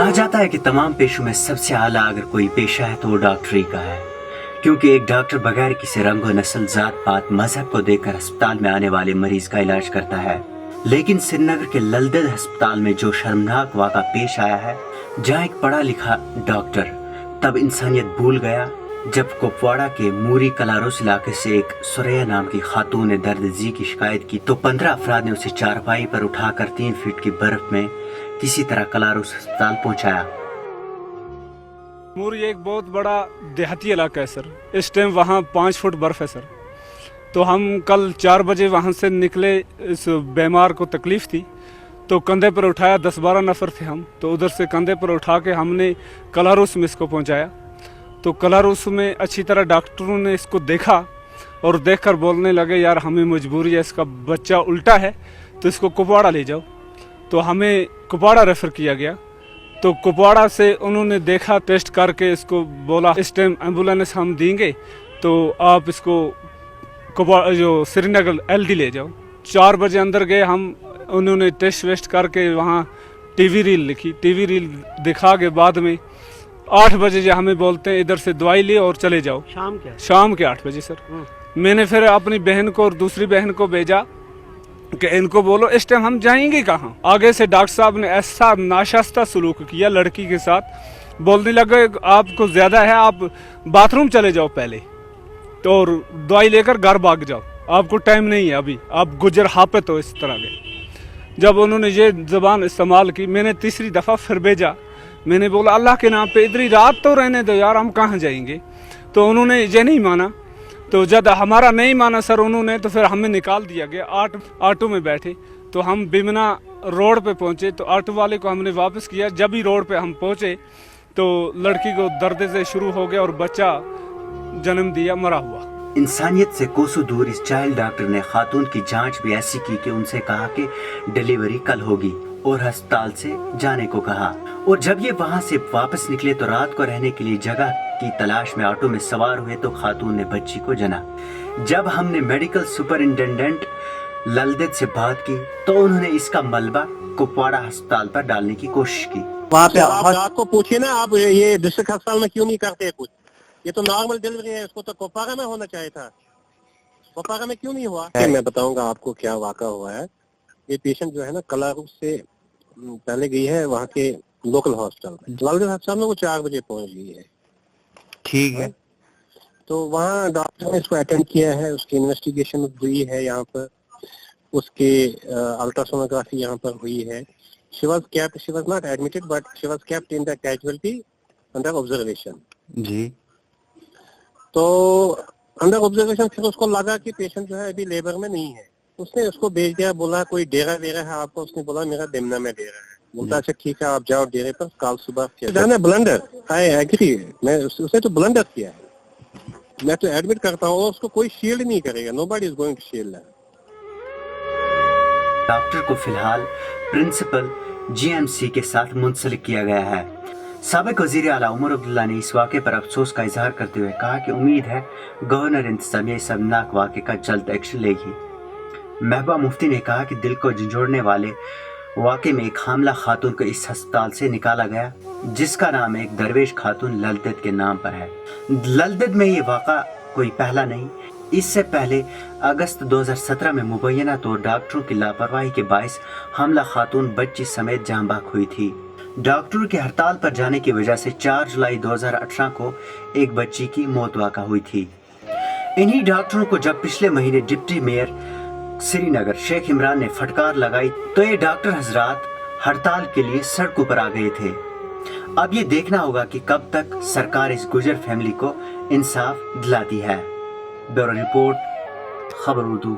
کہا جاتا ہے کہ تمام پیشوں میں سب سے اعلیٰ اگر کوئی پیشہ ہے تو وہ ڈاکٹری کا ہے، کیونکہ ایک ڈاکٹر بغیر کسی رنگ و نسل، ذات پات، مذہب کو دیکھ کر ہسپتال میں آنے والے مریض کا علاج کرتا ہے۔ لیکن سری نگر کے للدید ہسپتال میں جو شرمناک واقعہ پیش آیا ہے، جہاں ایک پڑھا لکھا ڈاکٹر تب انسانیت بھول گیا جب کپواڑہ کے موری کلاروس علاقے سے ایک سوریا نام کی خاتون نے درد زی کی شکایت کی تو 15 افراد نے اسے چارپائی پر اٹھا کر 3 فٹ کی برف میں کسی طرح کلاروس ہسپتال پہنچایا۔ موری ایک بہت بڑا دیہاتی علاقہ ہے سر، اس ٹائم وہاں 5 فٹ برف ہے سر۔ تو ہم کل 4 بجے وہاں سے نکلے، اس بیمار کو تکلیف تھی تو کندھے پر اٹھایا، 10-12 نفر تھے ہم، تو ادھر سے کندھے پر اٹھا کے ہم نے کلاروس میں اس کو پہنچایا۔ تو کلاروس میں اچھی طرح ڈاکٹروں نے اس کو دیکھا اور دیکھ کر بولنے لگے یار ہمیں مجبوری ہے، اس کا بچہ الٹا ہے تو اس کو کپواڑہ لے جاؤ۔ تو ہمیں کپواڑہ ریفر کیا گیا۔ تو کپواڑہ سے انہوں نے دیکھا، ٹیسٹ کر کے اس کو بولا اس ٹائم ایمبولینس ہم دیں گے تو آپ اس کو جو سری نگر ایل ڈی لے جاؤ۔ 4 بجے اندر گئے ہم، انہوں نے ٹیسٹ ویسٹ کر کے وہاں ٹی وی ریل لکھی، ٹی وی ریل دکھا کے بعد میں 8 بجے جو ہمیں بولتے ہیں ادھر سے دوائی لے اور چلے جاؤ۔ شام کے 8 بجے سر۔ میں نے پھر اپنی بہن کو اور دوسری بہن کو بھیجا کہ ان کو بولو اس ٹائم ہم جائیں گے کہاں۔ آگے سے ڈاکٹر صاحب نے ایسا ناشائستہ سلوک کیا لڑکی کے ساتھ، بولنے لگے آپ کو زیادہ ہے، آپ باتھ روم چلے جاؤ پہلے تو اور دوائی لے کر گھر بھاگ جاؤ، آپ کو ٹائم نہیں ہے ابھی، آپ گجر حاپت ہو، اس طرح کے۔ جب انہوں نے یہ زبان استعمال کی، میں نے تیسری دفعہ پھر بھیجا، میں نے بولا اللہ کے نام پہ ادھر ہی رات تو رہنے دو یار، ہم کہاں جائیں گے۔ تو انہوں نے یہ نہیں مانا، تو جب ہمارا نہیں مانا سر انہوں نے، تو پھر ہمیں نکال دیا گیا۔ آٹو میں بیٹھے تو ہم بمنا روڈ پہ پہنچے تو آٹو والے کو ہم نے واپس کیا۔ جب ہی روڈ پہ ہم پہنچے تو لڑکی کو درد سے شروع ہو گیا اور بچہ جنم دیا، مرا ہوا۔ انسانیت سے کوسوں دور اس چائلڈ ڈاکٹر نے خاتون کی جانچ بھی ایسی کی کہ ان سے کہا کہ ڈیلیوری کل ہوگی اور ہسپتال سے جانے کو کہا۔ اور جب یہ وہاں سے واپس نکلے تو رات کو رہنے کے لیے جگہ کی تلاش میں آٹو میں سوار ہوئے تو خاتون نے بچی کو جنا۔ جب ہم نے میڈیکل سپرنٹینڈنٹ للدید سے بات کی تو انہوں نے اس کا ملبہ کپواڑہ ہسپتال پر ڈالنے کی کوشش کی۔ وہاں پہ آپ کو پوچھیے نا، آپ یہ ڈسٹرکٹ ہسپتال میں کیوں نہیں کرتے کچھ؟ یہ تو نارمل ڈیلیوری ہے، اس کو تو کپواڑہ میں ہونا چاہیے تھا، کپواڑہ میں کیوں نہیں ہوا؟ میں بتاؤں گا آپ کو کیا واقعہ ہوا ہے۔ یہ پیشنٹ جو ہے نا کلاروس سے پہلے گئی ہے وہاں کے لوکل ہاسپٹل میں، للدید ہسپتال میں وہ 4 بجے پہنچ گئی ہے، ٹھیک ہے۔ تو وہاں ڈاکٹر نے اس کو اٹینڈ کیا ہے، اس کی انویسٹیگیشن ہوئی ہے، یہاں پر اس کی الٹراسونوگرافی یہاں پر ہوئی ہے۔ she was not admitted but she was kept in the casualty under observation جی۔ تو انڈر آبزرویشن پھر اس کو لگا کہ پیشنٹ جو ہے ابھی لیبر میں نہیں ہے، اس نے اس کو بھیج دیا، بولا کوئی ڈیرا ویرا ہے آپ کو، اس نے بولا میرا بمنا میں ڈیرا ہے، بولتا اچھا ٹھیک ہے آپ جاؤ ڈیرے پر، کل صبح بلنڈر آئی ایگری، میں اس نے تو بلنڈر کیا ہے، میں تو ایڈمٹ کرتا ہوں اور اس کو کوئی شیلڈ نہیں کرے گا، nobody is going to shield her۔ Doctor کو فی الحال پرنسپل جی ایم سی کے ساتھ منسلک کیا گیا ہے۔ سابق وزیر اعلیٰ عمر عبداللہ نے اس واقعے پر افسوس کا اظہار کرتے ہوئے کہا کہ امید ہے گورنر انتظامیہ اس شرمناک واقعے کا جلد ایکشن لے گی۔ محبوبہ مفتی نے کہا کہ دل کو جھنجھوڑنے والے واقعے میں ایک حاملہ خاتون کو اس ہسپتال سے نکالا گیا جس کا نام ایک درویش خاتون للدید کے نام پر ہے۔ للدید میں یہ واقعہ کوئی پہلا نہیں، اس سے پہلے اگست 2017 میں مبینہ طور ڈاکٹروں کی لاپرواہی کے باعث حاملہ خاتون بچی سمیت جاں بحق ہوئی تھی۔ ڈاکٹروں کے ہڑتال پر جانے کی وجہ سے 4 جولائی 2018 کو ایک بچی کی موت واقع ہوئی تھی۔ انہی ڈاکٹروں کو جب پچھلے مہینے ڈپٹی میئر سری نگر شیخ عمران نے پھٹکار لگائی تو یہ ڈاکٹر حضرات ہڑتال کے لیے سڑکوں پر آ گئے تھے۔ اب یہ دیکھنا ہوگا کہ کب تک سرکار اس گجر فیملی کو انصاف دلاتی ہے۔ بیورو رپورٹ، خبر اردو۔